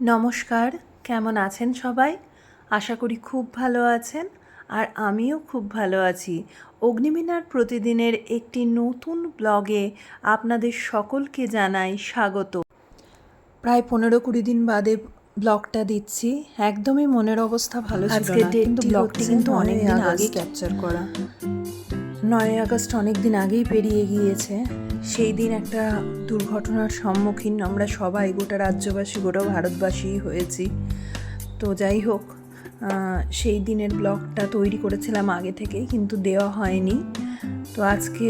নমস্কার, কেমন আছেন সবাই? আশা করি খুব ভালো আছেন। আর আমিও খুব ভালো আছি। অগ্নিবীণার প্রতিদিনের একটি নতুন ব্লগে আপনাদের সকলকে জানাই স্বাগত। প্রায় 15-20 দিন বাদে ব্লগটা দিচ্ছি। একদমই মনের অবস্থা ভালো ছিল না, কিন্তু ব্লগটি কিন্তু অনেক দিন আগে ক্যাপচার করা। 9 আগস্ট অনেক দিন আগেই পেরিয়ে গিয়েছে। সেই দিন একটা দুর্ঘটনার সম্মুখীন আমরা সবাই, গোটা রাজ্যবাসী, গোটা ভারতবাসী হয়েছি। তো যাই হোক, সেই দিনের ব্লগটা তৈরি করেছিলাম আগে থেকেই, কিন্তু দেওয়া হয়নি। তো আজকে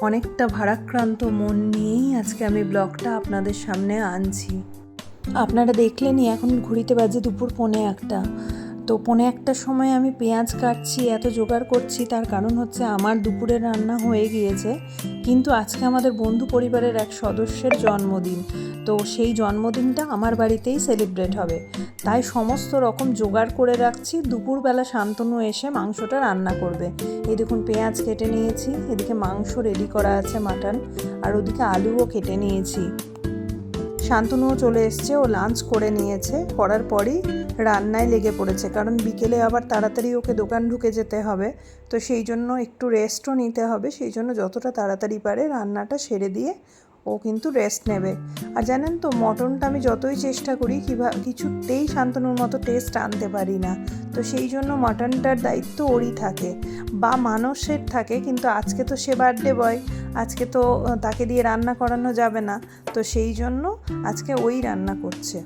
অনেকটা ভারাক্রান্ত মন নিয়েই আজকে আমি ব্লগটা আপনাদের সামনে আনছি। আপনারা দেখলেনই, এখন ঘড়িতে বাজে দুপুর 1:45। তো 1:45টার সময় আমি পেঁয়াজ কাটছি, এত জোগাড় করছি, তার কারণ হচ্ছে আমার দুপুরের রান্না হয়ে গিয়েছে, কিন্তু আজকে আমাদের বন্ধু পরিবারের এক সদস্যের জন্মদিন। তো সেই জন্মদিনটা আমার বাড়িতেই সেলিব্রেট হবে, তাই সমস্ত রকম জোগাড় করে রাখছি। দুপুরবেলা শান্তনু এসে মাংসটা রান্না করবে। এই দেখুন, পেঁয়াজ কেটে নিয়েছি, এদিকে মাংস রেডি করা আছে, মাটন, আর ওদিকে আলুও কেটে নিয়েছি। শান্তনুও চলে এসছে, ও লাঞ্চ করে নিয়েছে, করার পরই রান্নায় লেগে পড়েছে, কারণ বিকেলে আবার তাড়াতাড়ি ওকে দোকান ঢুকে যেতে হবে। তো সেই জন্য একটু রেস্টও নিতে হবে, সেই জন্য যতটা তাড়াতাড়ি পারে রান্নাটা সেরে দিয়ে ও কিন্তু রেস্ট নেবে। আর জানেন তো, মটনটা আমি যতই চেষ্টা করি কিছুতেই শান্তনুর মতো টেস্ট আনতে পারি না। তো সেই জন্য মটনটার দায়িত্ব ওরই থাকে বা মানসের থাকে, কিন্তু আজকে তো সে বার্থডে বয়, আজকে তো তাকে দিয়ে রান্না করানো যাবে না। তো সেই জন্য আজকে ওই রান্না করছে।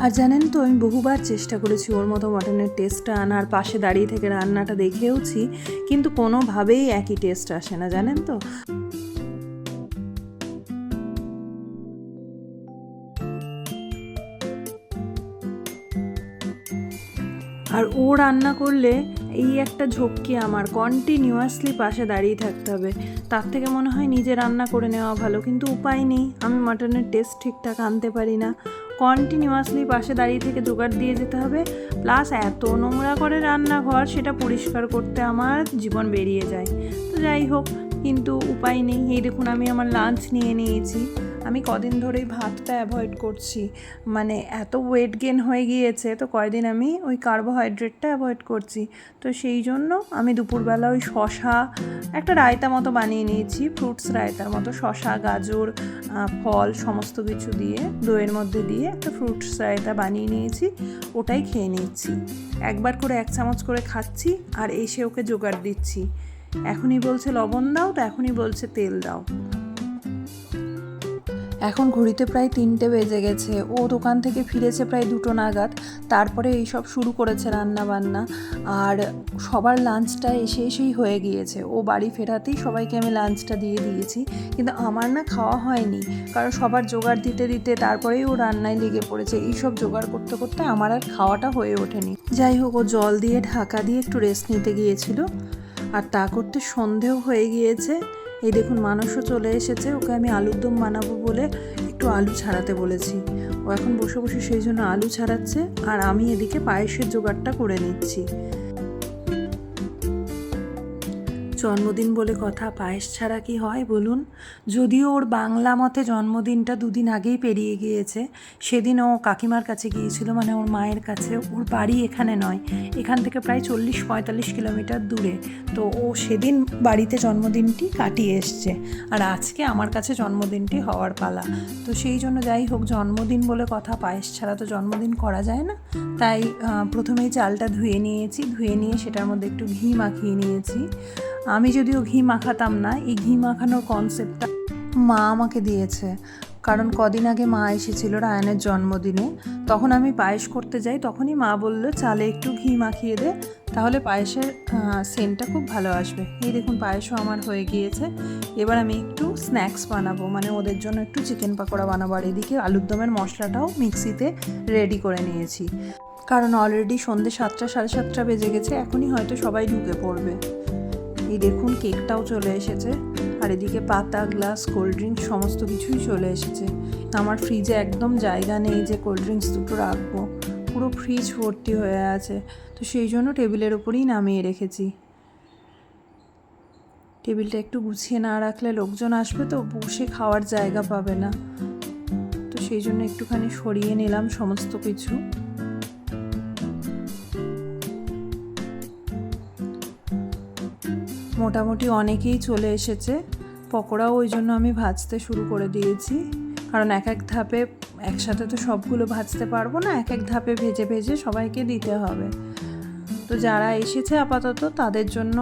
আর জানেন তো, আমি বহুবার চেষ্টা করেছি ওর মতো মটনের টেস্টটা আনার, পাশে দাঁড়িয়ে থেকে রান্নাটা দেখেওছি, কিন্তু কোনোভাবেই একই টেস্ট আসে না, জানেন তো। আর ও রান্না করলে এই একটা ঝক্কি, আমার কন্টিনিউয়াসলি পাশে দাঁড়িয়ে থাকতে হবে। তার থেকে মনে হয় নিজে রান্না করে নেওয়া ভালো, কিন্তু উপায় নেই, আমি মাটনের টেস্ট ঠিকঠাক আনতে পারি না। কন্টিনিউয়াসলি পাশে দাঁড়িয়ে থেকে জোগাড় দিয়ে যেতে হবে, প্লাস এত নোংরা করে রান্নাঘর, সেটা পরিষ্কার করতে আমার জীবন বেরিয়ে যায়। তো যাই হোক, কিন্তু উপায় নেই। এই দেখুন, আমি আমার লাঞ্চ নিয়ে নিয়েছি। আমি কদিন ধরেই ভাতটা অ্যাভয়েড করছি, মানে এত ওয়েট গেন হয়ে গিয়েছে, তো কয়দিন আমি ওই কার্বোহাইড্রেটটা অ্যাভয়েড করছি। তো সেই জন্য আমি দুপুরবেলা ওই শশা, একটা রায়তা মতো বানিয়ে নিয়েছি, ফ্রুটস রায়তার মতো, শশা, গাজর, ফল সমস্ত কিছু দিয়ে দইয়ের মধ্যে দিয়ে একটা ফ্রুটস রায়তা বানিয়ে নিয়েছি, ওটাই খেয়ে নিচ্ছি। একবার করে 1 চামচ করে খাচ্ছি, আর এসে ওকে জোগাড় দিচ্ছি। এখনই বলছে লবণ দাও, তো এখনই বলছে তেল দাও। এখন ঘড়িতে প্রায় 3টে বেজে গেছে, ও দোকান থেকে ফিরেছে প্রায় 2টো নাগাদ, তারপরে এইসব শুরু করেছে রান্না বান্না। আর সবার লাঞ্চটা এসেই হয়ে গিয়েছে, ও বাড়ি ফেরাতেই সবাইকে আমি লাঞ্চটা দিয়ে দিয়েছি, কিন্তু আমার না খাওয়া হয়নি, কারণ সবার জোগাড় দিতে দিতে তারপরেই ও রান্নায় লেগে পড়েছে। এইসব জোগাড় করতে করতে আমার আর খাওয়াটা হয়ে ওঠেনি। যাই হোক, ও জল দিয়ে ঢাকা দিয়ে একটু রেস্ট নিতে গিয়েছিল, আর তা করতে সন্ধেও হয়ে গিয়েছে। এই দেখুন, মানুষও চলে এসেছে, ওকে আমি আলুর দম বানাবো বলে একটু আলু ছাড়াতে বলেছি। ও এখন বসে বসে সেই জন্য আলু ছাড়াচ্ছে, আর আমি এদিকে পায়েসের জোগাড়টা করে নিচ্ছি। জন্মদিন বলে কথা, পায়েস ছাড়া কি হয় বলুন? যদিও ওর বাংলা মতে জন্মদিনটা 2 দিন আগেই পেরিয়ে গিয়েছে। সেদিন ও কাকিমার কাছে গিয়েছিল, মানে ওর মায়ের কাছে। ওর বাড়ি এখানে নয়, এখান থেকে প্রায় 40-45 কিলোমিটার দূরে। তো ও সেদিন বাড়িতে জন্মদিনটি কাটিয়ে এসছে, আর আজকে আমার কাছে জন্মদিনটি হওয়ার পালা। তো সেই জন্য যাই হোক, জন্মদিন বলে কথা, পায়েস ছাড়া তো জন্মদিন করা যায় না। তাই প্রথমেই চালটা ধুয়ে নিয়েছি, ধুয়ে নিয়ে সেটার মধ্যে একটু ঘি মাখিয়ে নিয়েছি। আমি যদিও ঘি মাখাতাম না, এই ঘি মাখানোর কনসেপ্টটা মা আমাকে দিয়েছে, কারণ কদিন আগে মা এসেছিল রায়ানের জন্মদিনে, তখন আমি পায়েস করতে যাই, তখনই মা বললো চালে একটু ঘি মাখিয়ে দে, তাহলে পায়েসের সেন্টটা খুব ভালো আসবে। এই দেখুন, পায়েসও আমার হয়ে গিয়েছে। এবার আমি একটু স্ন্যাক্স বানাবো, মানে ওদের জন্য একটু চিকেন পাকোড়া বানাবো। আর এদিকে আলুর দমের মশলাটাও মিক্সিতে রেডি করে নিয়েছি, কারণ অলরেডি সন্ধ্যে 7টা 7:30 বেজে গেছে, এখনই হয়তো সবাই ঢুকে পড়বে। এই দেখুন, কেকটাও চলে এসেছে, আর এদিকে পাতা, গ্লাস, কোল্ড ড্রিঙ্কস সমস্ত কিছুই চলে এসেছে। আমার ফ্রিজে একদম জায়গা নেই যে কোল্ড ড্রিঙ্কস দুটো রাখবো, পুরো ফ্রিজ ভর্তি হয়ে আছে। তো সেই জন্য টেবিলের ওপরেই নামিয়ে রেখেছি। টেবিলটা একটু গুছিয়ে না রাখলে লোকজন আসবে তো বসে খাওয়ার জায়গা পাবে না। তো সেই জন্য একটুখানি সরিয়ে নিলাম সমস্ত কিছু। মোটামুটি অনেকেই চলে এসেছে, পকোড়াও ওই জন্য আমি ভাজতে শুরু করে দিয়েছি, কারণ এক এক ধাপে একসাথে তো সবগুলো ভাজতে পারবো না, এক এক ধাপে ভেজে ভেজে সবাইকে দিতে হবে। তো যারা এসেছে আপাতত তাদের জন্য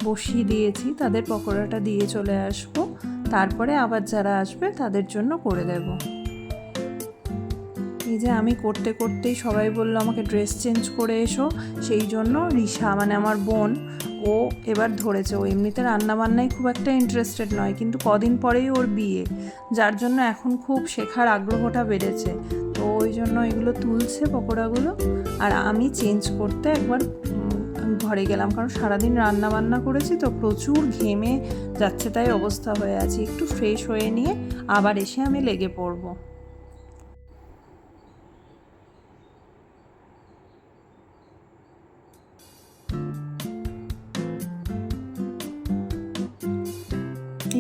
বসিয়ে দিয়েছি, তাদের পকোড়াটা দিয়ে চলে আসবো, তারপরে আবার যারা আসবে তাদের জন্য করে দেব। এই যে আমি করতে করতেই সবাই বললো আমাকে ড্রেস চেঞ্জ করে এসো, সেই জন্য রিশা মানে আমার বোন ও এবার ধরেছে। ও এমনিতে রান্নাবান্নায় খুব একটা ইন্টারেস্টেড নয়, কিন্তু কদিন পরেই ওর বিয়ে, যার জন্য এখন খুব শেখার আগ্রহটা বেড়েছে। তো ওই জন্য এগুলো তুলছে পকোড়াগুলো, আর আমি চেঞ্জ করতে একবার ঘরে গেলাম, কারণ সারাদিন রান্না বান্না করেছি তো প্রচুর ঘেমে যাচ্ছে, তাই অবস্থা হয়ে আছে। একটু ফ্রেশ হয়ে নিয়ে আবার এসে আমি লেগে পড়বো।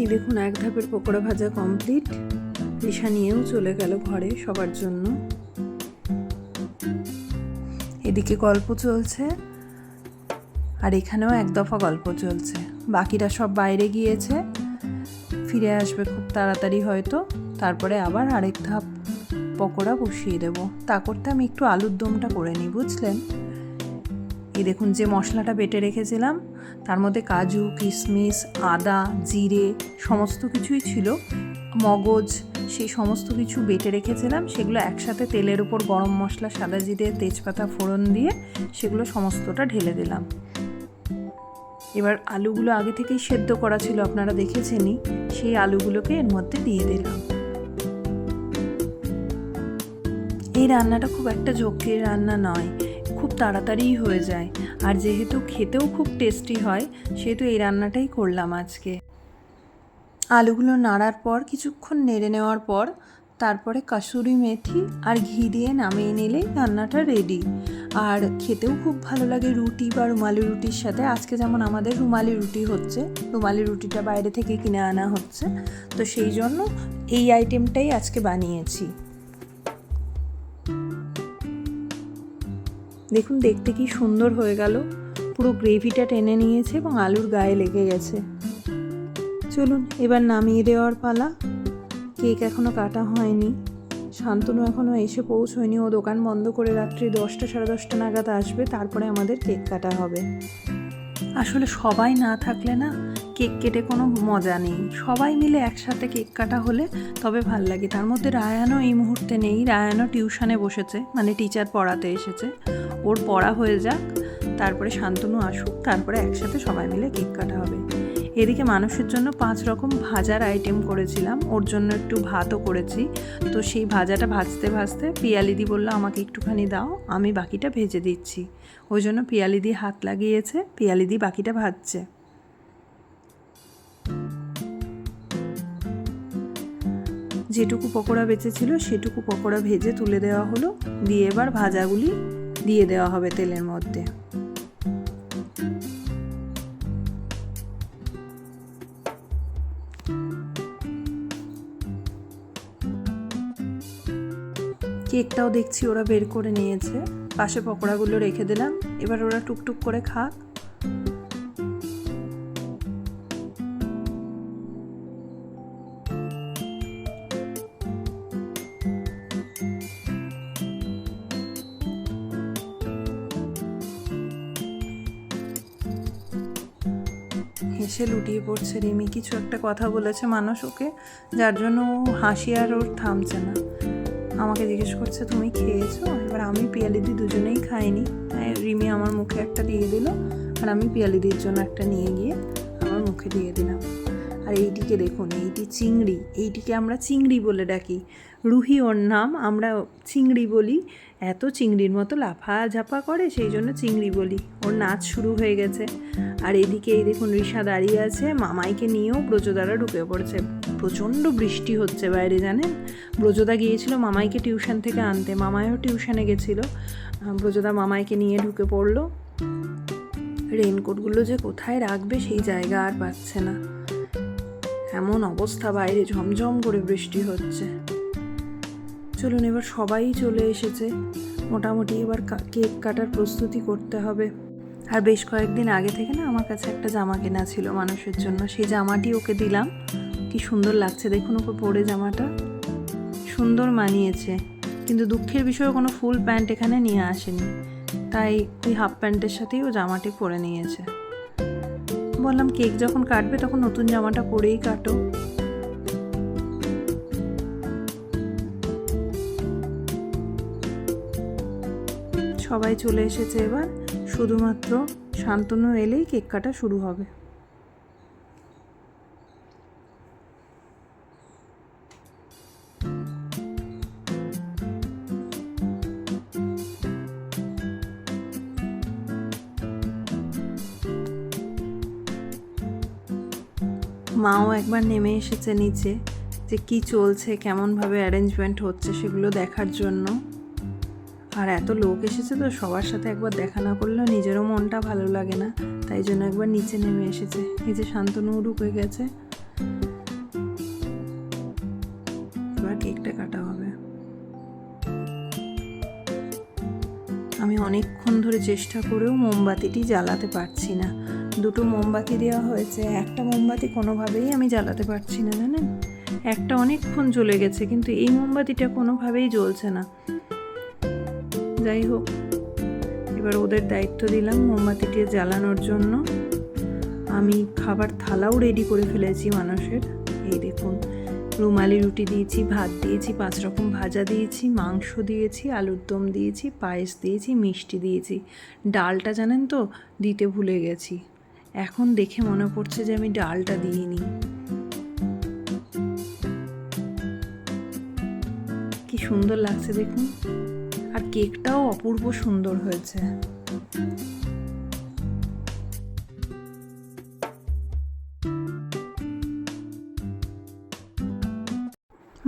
এই দেখুন এক ধাপের পকোড়া ভাজা কমপ্লিট। রিশা নিয়েও চলে গেল ঘরে সবার জন্য। এদিকে গল্প চলছে, আর এখানেও এক দফা গল্প চলছে। বাকিরা সব বাইরে গিয়েছে, ফিরে আসবে খুব তাড়াতাড়ি হয়তো, তারপরে আবার আরেক ধাপ পকোড়া বসিয়ে দেব। তা করতে আমি একটু আলুর দমটা করে নিই, বুঝলেন। এই দেখুন যে মশলাটা বেটে রেখেছিলাম, তার মধ্যে কাজু, কিশমিশ, আদা, জিরে সমস্ত কিছুই ছিল, মগজ, সেই সমস্ত কিছু বেটে রেখেছিলাম। সেগুলো একসাথে তেলের উপর গরম মশলা, সাদা জিরে, তেজপাতা ফোড়ন দিয়ে সেগুলো সমস্তটা ঢেলে দিলাম। এবার আলুগুলো আগে থেকেই সেদ্ধ করা ছিল, আপনারা দেখেছেনই, সেই আলুগুলোকে এর মধ্যে দিয়ে দিলাম। এই রান্নাটা খুব একটা ঝক্কির রান্না নয়, খুব তাড়াতাড়িই হয়ে যায়, আর যেহেতু খেতেও খুব টেস্টি হয় সেহেতু এই রান্নাটাই করলাম আজকে। আলুগুলো নাড়ার পর কিছুক্ষণ নেড়ে নেওয়ার পর তারপরে কাসুরি মেথি আর ঘি দিয়ে নামিয়ে নিলেই রান্নাটা রেডি। আর খেতেও খুব ভালো লাগে রুটি বা রুমালি রুটির সাথে। আজকে যেমন আমাদের রুমালি রুটি হচ্ছে, রুমালি রুটিটা বাইরে থেকে কিনে আনা হচ্ছে, তো সেই জন্য এই আইটেমটাই আজকে বানিয়েছি। দেখুন দেখতে কি সুন্দর হয়ে গেল, পুরো গ্রেভিটা টেনে নিয়েছে এবং আলুর গায়ে লেগে গেছে। চলুন এবার নামিয়ে দেওয়ার পালা। কেক এখনও কাটা হয়নি, শান্তনু এখনও এসে পৌঁছয়নি, ও দোকান বন্ধ করে রাত্রি 10টা সাড়ে 10টা নাগাদ আসবে, তারপরে আমাদের কেক কাটা হবে। আসলে সবাই না থাকলে না কেক কেটে কোনো মজা নেই, সবাই মিলে একসাথে কেক কাটা হলে তবে ভাল লাগে। তার মধ্যে রায়ানও এই মুহূর্তে নেই, রায়ানও টিউশনে বসেছে, মানে টিচার পড়াতে এসেছে, ওর পড়া হয়ে যাক, তারপরে শান্তনু আসুক, তারপরে একসাথে সবাই মিলে কেক কাটা হবে। এদিকে মানুষের জন্য 5 রকম ভাজার আইটেম করেছিলাম, ওর জন্য একটু ভাতও করেছি। তো সেই ভাজাটা ভাজতে ভাজতে পিয়ালিদি বললো আমাকে একটুখানি দাও, আমি বাকিটা ভেজে দিচ্ছি। ওই জন্য পিয়ালিদি হাত লাগিয়েছে, পিয়ালিদি বাকিটা ভাজছে। যেটুকু পকোড়া বেঁচেছিল সেটুকু পকোড়া ভেজে তুলে দেওয়া হলো, দিয়ে এবার ভাজাগুলি দিয়ে দেওয়া হবে তেলের মধ্যে। কেকটাও দেখছি ওরা বের করে নিয়েছে, পাশে পকোড়াগুলো রেখে দিলাম, এবার ওরা টুকটুক করে খাক। হেসে লুটিয়ে পড়ছে রিমি, কিছু একটা কথা বলেছে মানুষ ওকে, যার জন্য ও হাসি আর ওর থামছে না। আমাকে জিজ্ঞেস করছে তুমি খেয়েছো? এবার আমি পিয়ালিদি দুজনেই খাইনি, রিমি আমার মুখে একটা দিয়ে দিল, আর আমি পিয়ালিদির জন্য একটা নিয়ে গিয়ে আমার মুখে দিয়ে দিলাম। আর এইটিকে দেখুন, এইটি চিংড়ি, এইটিকে আমরা চিংড়ি বলে ডাকি, রুহি ওর নাম, আমরা চিংড়ি বলি। এত চিংড়ির মতো লাফা ঝাপা করে, সেই জন্য চিংড়ি বলি। ওর নাচ শুরু হয়ে গেছে। আর এদিকে এই দেখুন রিশা দাঁড়িয়ে আছে, মামাইকে নিয়েও ব্রজদারা ঢুকে পড়েছে। প্রচণ্ড বৃষ্টি হচ্ছে বাইরে, জানেন। ব্রজদা গিয়েছিল মামাইকে টিউশন থেকে আনতে, মামাইও টিউশনে গেছিলো, ব্রজদা মামাইকে নিয়ে ঢুকে পড়লো। রেনকোটগুলো যে কোথায় রাখবে সেই জায়গা আর পাচ্ছে না, এমন অবস্থা বাইরে, ঝমঝম করে বৃষ্টি হচ্ছে। চলুন, এবার সবাই চলে এসেছে, মোটামুটি এবার কেক কাটার প্রস্তুতি করতে হবে। আর বেশ কয়েকদিন আগে থেকে না আমার কাছে একটা জামা কেনা ছিল মানুষের জন্য, সেই জামাটি ওকে দিলাম। কি সুন্দর লাগছে দেখুন ওকে পরে, জামাটা সুন্দর মানিয়েছে। কিন্তু দুঃখের বিষয়ে কোনো ফুল প্যান্ট এখানে নিয়ে আসেনি, তাই ওই হাফ প্যান্টের সাথেই ও জামাটি পরে নিয়েছে। বললাম কেক যখন কাটবে তখন নতুন জামাটা পরেই কাটো। সবাই চলে এসেছে, এবার শুধুমাত্র শান্তনু এলেই কেক কাটা শুরু হবে। মাও একবার নেমে এসেছে নিচে, যে কি চলছে, কেমনভাবে অ্যারেঞ্জমেন্ট হচ্ছে সেগুলো দেখার জন্য। আর এত লোক এসেছে তো সবার সাথে একবার দেখা না করলেও নিজেরও মনটা ভালো লাগে না, তাই জন্য একবার নিচে নেমে এসেছে। এই যে শান্তনু ঢুকে গেছে, এবার কেকটা কাটা হবে। আমি অনেকক্ষণ ধরে চেষ্টা করেও মোমবাতিটি জ্বালাতে পারছি না। দুটো মোমবাতি দেওয়া হয়েছে, একটা মোমবাতি কোনোভাবেই আমি জ্বালাতে পারছি না, জানেন। একটা অনেকক্ষণ জ্বলে গেছে, কিন্তু এই মোমবাতিটা কোনোভাবেই জ্বলছে না। যাই হোক, এবার ওদের দায়িত্ব দিলাম মোমবাতিটি জ্বালানোর জন্য। আমি খাবার থালাও রেডি করে ফেলেছি মানুষের। এই দেখুন, রুমালি রুটি দিয়েছি, ভাত দিয়েছি, 5 রকম ভাজা দিয়েছি, মাংস দিয়েছি, আলুর দম দিয়েছি, পায়েস দিয়েছি, মিষ্টি দিয়েছি। ডালটা জানেন তো দিতে ভুলে গেছি, এখন দেখে মনে পড়ছে যে আমি ডালটা দিইনি। কি সুন্দর লাগছে দেখুন, আর কেকটাও অপূর্ব সুন্দর হয়েছে।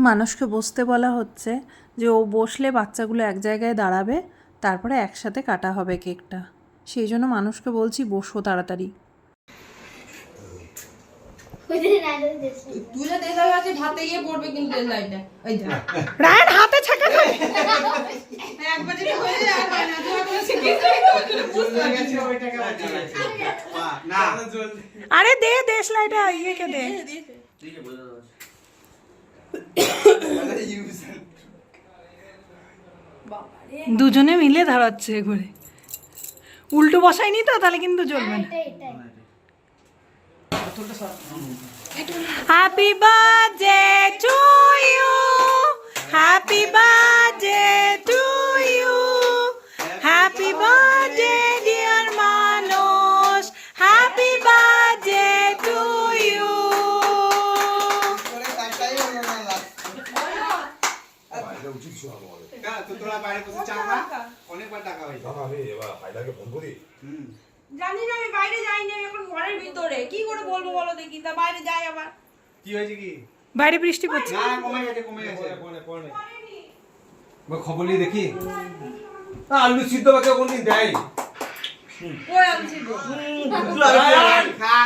মানুষকে বসতে বলা হচ্ছে, যে ও বসলে বাচ্চাগুলো এক জায়গায় দাঁড়াবে, তারপরে একসাথে কাটা হবে কেকটা। সেই জন্য মানুষকে বলছি বসো তাড়াতাড়ি। রায়ন হাতে ছাকা আরে দে দেশলাইটা ইয়েকে দে। দুজনে মিলে ধরাচ্ছে ঘুরে, উল্টো বসাইনি তো, তাহলে কিন্তু জ্বলবে না। Happy birthday to you, happy birthday to you, happy birthday dear মানুষ, হ্যাপি বার্থডে টু ইউ। জানি না, আমি বাইরে যাইনি, আমি এখন ঘরের ভিতরে কি করে বলবো বলো দেখি, তা বাইরে যাই আবার। কি হয়েছে কি? বাইরে বৃষ্টি পড়ছে। না, কমে গেছে খবর নিয়ে দেখি। আলু সিদ্ধ বাকে কোনদিন দেয়? ওই আলু সিদ্ধ খা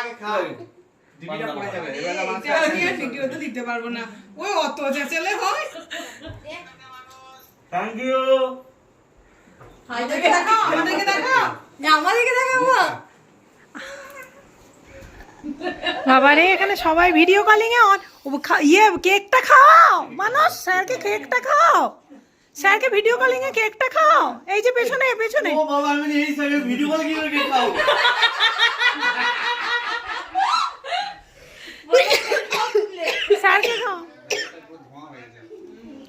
ডিবিটা পড়ে যাবে, এবারে মাছ ভিডিও তো দিতে পারবো না, ওই অত চেঁচেলে হয়। Thank you. আমাদেরকে দেখাও, আমাদেরকে দেখাও, না আমাদেরকে দেখাবো। বাবারে, এখানে সবাই ভিডিও কলিং এ ইয়ে কেকটা খাও মানুষ, স্যারকে কেকটা খাও, স্যারকে ভিডিও কলিং এ কেকটা খাও। এই যে পেছনে পেছনে। ও বাবা, আমি এই স্যারকে ভিডিও কল কি করে কেক খাও? স্যারকে খাও।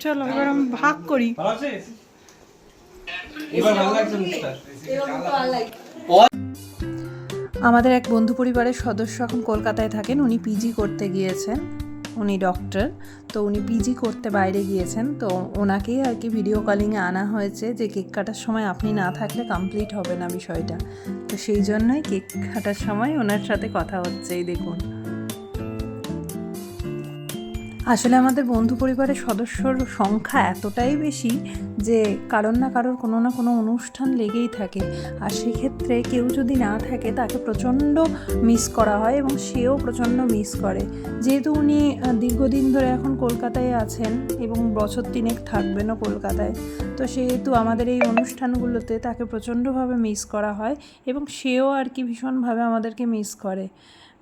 চলো এবার আমি ভাগ করি। ভালো আছে? এবার ভালো লাগছে মুখটা। আমাদের এক বন্ধু পরিবারের সদস্য এখন কলকাতায় থাকেন, উনি পিজি করতে গিয়েছেন, উনি ডক্টর, তো উনি পিজি করতে বাইরে গিয়েছেন। তো ওনাকেই আর কি ভিডিও কলিংয়ে আনা হয়েছে, যে কেক কাটার সময় আপনি না থাকলে কমপ্লিট হবে না বিষয়টা। তো সেই জন্যই কেক কাটার সময় ওনার সাথে কথা হচ্ছে। এই দেখুন, আসলে আমাদের বন্ধু পরিবারের সদস্যর সংখ্যা এতটাই বেশি যে কারোর না কারোর কোনো না কোনো অনুষ্ঠান লেগেই থাকে, আর সেক্ষেত্রে কেউ যদি না থাকে তাকে প্রচণ্ড মিস করা হয় এবং সেও প্রচণ্ড মিস করে। যেহেতু উনি দীর্ঘদিন ধরে এখন কলকাতায় আছেন এবং বছর 3 থাকবেনও কলকাতায়, তো সেহেতু আমাদের এই অনুষ্ঠানগুলোতে তাকে প্রচণ্ডভাবে মিস করা হয় এবং সেও আর কি ভীষণভাবে আমাদেরকে মিস করে,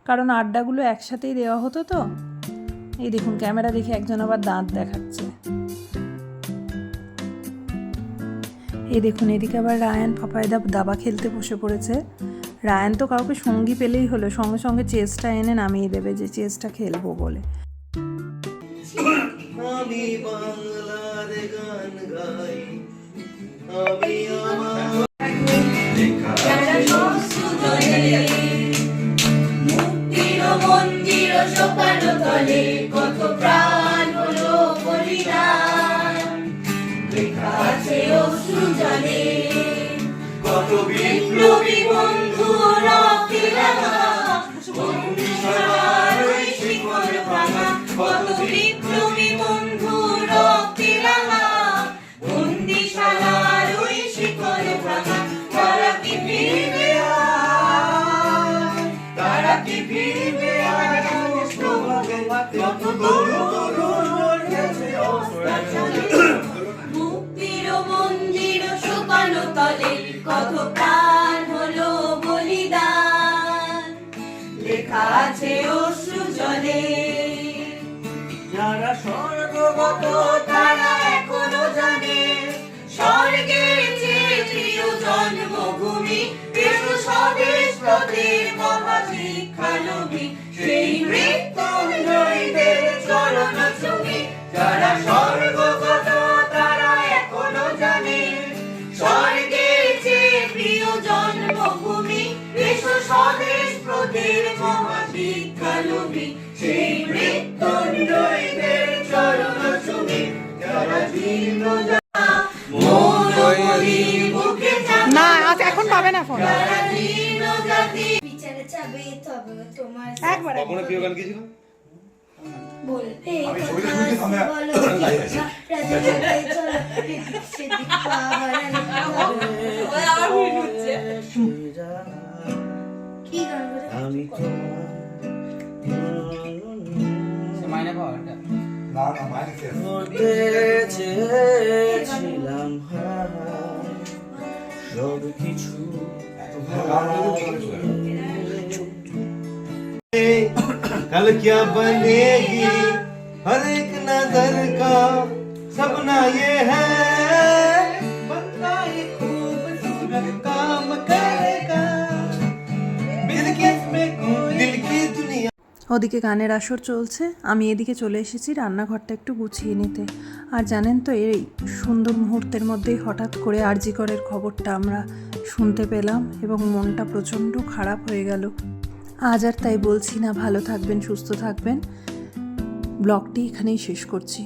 কারণ আড্ডাগুলো একসাথেই দেওয়া হতো। তো এই দেখুন, ক্যামেরা দেখে একজন আবার দাঁত দেখাচ্ছে। এই দেখুন, এদিকে আবার রায়ান পাপায়দা দাবা খেলতে বসে পড়েছে। রায়ান তো কাউকে সঙ্গী পেলেই হলো, সঙ্গে সঙ্গে চেসটা এনে নামিয়ে দেবে যে চেসটা খেলবো বলে। আমি বাংলার গান গাই, আমি আমার মুক্তির মন্দির সোপানো তলে কত প্রাণ হলো বলিদান, লেখা আছে অশ্রু জলে কত বিপ্লবী বন্ধু রক্তে রাঙা, বন্দিশালার ওই শিকল ভাঙা, কত বিপ্লবী বন্ধু রক্তে রাঙা, বন্দিশালার ওই শিকল ভাঙা, তারা কি ফিরবে আজ, তারা কি ফিরবে আজ, কত তরুণ গেছে অস্ত্রাচারে, মুক্তির মন্দির শুকানো তলে কত প্রাণ হলো বলিদান, লেখা আছে অশ্রু জলে। যারা স্বর্গগত তারা এখনো জানে স্বর্গের চেয়ে প্রিয় জন্মভূমি, এসো স্বদেশ পথের মহাশিক্ষানবী, সেই মৃত্যুঞ্জয়ীদের চরণ চুমি। যারা স্বর্গগত তারা এখনো জানে স্বর্গের চেয়ে প্রিয় জন্মভূমি, এসো স্বদেশ পথের মহাশিক্ষানবী, সেই মৃত্যুঞ্জয়ীদের চরণ চুমি। যারা জীর্ণ না, আজ এখন পাবে না ফোন। বিচারে যাবে তবে তোমার একবার কখনো প্রিয় গান গেছিল? বলতে আমি কথা ছবিটা শুনছি, আমি বলো লাইভ আছি। রাজা যাবে চলো এদিক সেদিক পাহারানি আবার ভুল হচ্ছে। কি গান বলে আমি না না, মাইনে শেষ। করতে চেয়েছিলাম সব কিছু গান বলতে চলে গেল। कल क्या बनेगी हर एक नजर का सपना ये है बंदा ये खूबसूरत काम करेगा दिल की दुनिया। ওদিকে গানের আসর চলছে, আমি এদিকে চলে এসেছি রান্নাঘরটা একটু গুছিয়ে নিতে। আর জানেন তো, এই সুন্দর মুহূর্তের মধ্যেই হঠাৎ করে আরজি করের খবরটা আমরা শুনতে পেলাম এবং মনটা প্রচণ্ড খারাপ হয়ে গেল। আজ আর তাই বলছি না, ভালো থাকবেন, সুস্থ থাকবেন। ব্লগটি এখানেই শেষ করছি।